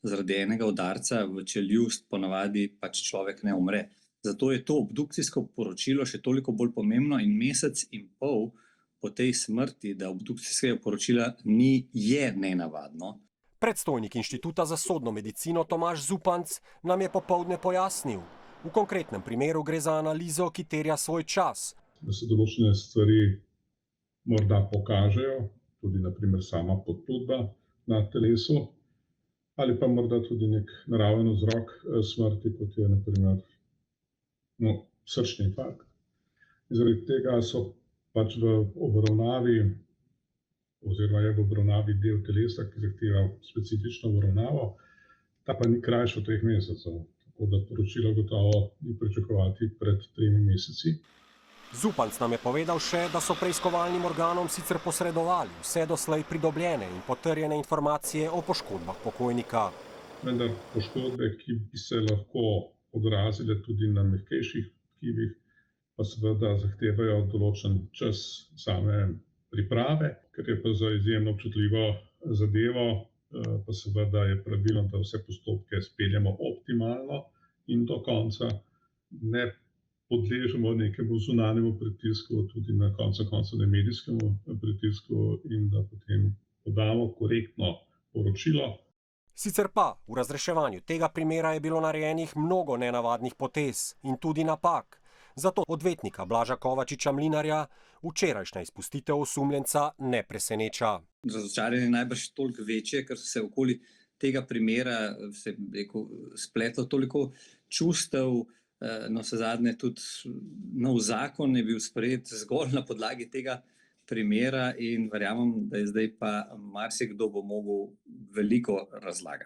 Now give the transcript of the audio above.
zaradi enega udarca v čeljust ponavadi pač človek ne umre. Zato je to obdukcijsko poročilo še toliko bolj pomembno in mesec in pol po tej smrti, da obdukcijskega poročila ni, je nenavadno. Predstojnik Inštituta za sodno medicino Tomaž Zupanc nam je popoldne pojasnil. V konkretnem primeru gre za analizo, ki terja svoj čas. Da se določene stvari morda pokažejo, tudi na primer sama poškodba na telesu, ali pa morda tudi nek naraven vzrok smrti, kot je na primer srčni infarkt. Zaradi tega so pač v obravnavi oziroma je v obravnavi del telesa, ki zahteva specifično obravnavo, ta pa ni krajša od 3 mesecev. Tako da poročilo gotovo ni pričakovati pred 3 meseci. Zupanc nam je povedal še, da so preiskovalnim organom sicer posredovali vse doslej pridobljene in potrjene informacije o poškodbah pokojnika. Vendar poškodbe, ki bi se lahko odrazile tudi na mehkejših tkivih, pa seveda zahtevajo določen čas same priprave, ker je pa za izjemno občutljivo zadevo, pa seveda je pravilno, da vse postopke speljemo optimalno in do konca ne podležemo nekemu zunanjemu pritisku, tudi na koncu ne medijskemu pritisku in da potem podamo korektno poročilo. Sicer pa v razreševanju tega primera je bilo narejenih mnogo nenavadnih potez in tudi napak. Zato odvetnika Blaža Kovačiča Mlinarja včerajšnja izpustitev osumljenca ne preseneča. Razočaranje je najbrž toliko večje, ker se okoli tega primera spletlo toliko čustev, navsezadnje tudi nov zakon je bil sprejet zgolj na podlagi tega primera in verjamem, da je zdaj pa marsikdo bo mogel veliko razlagati.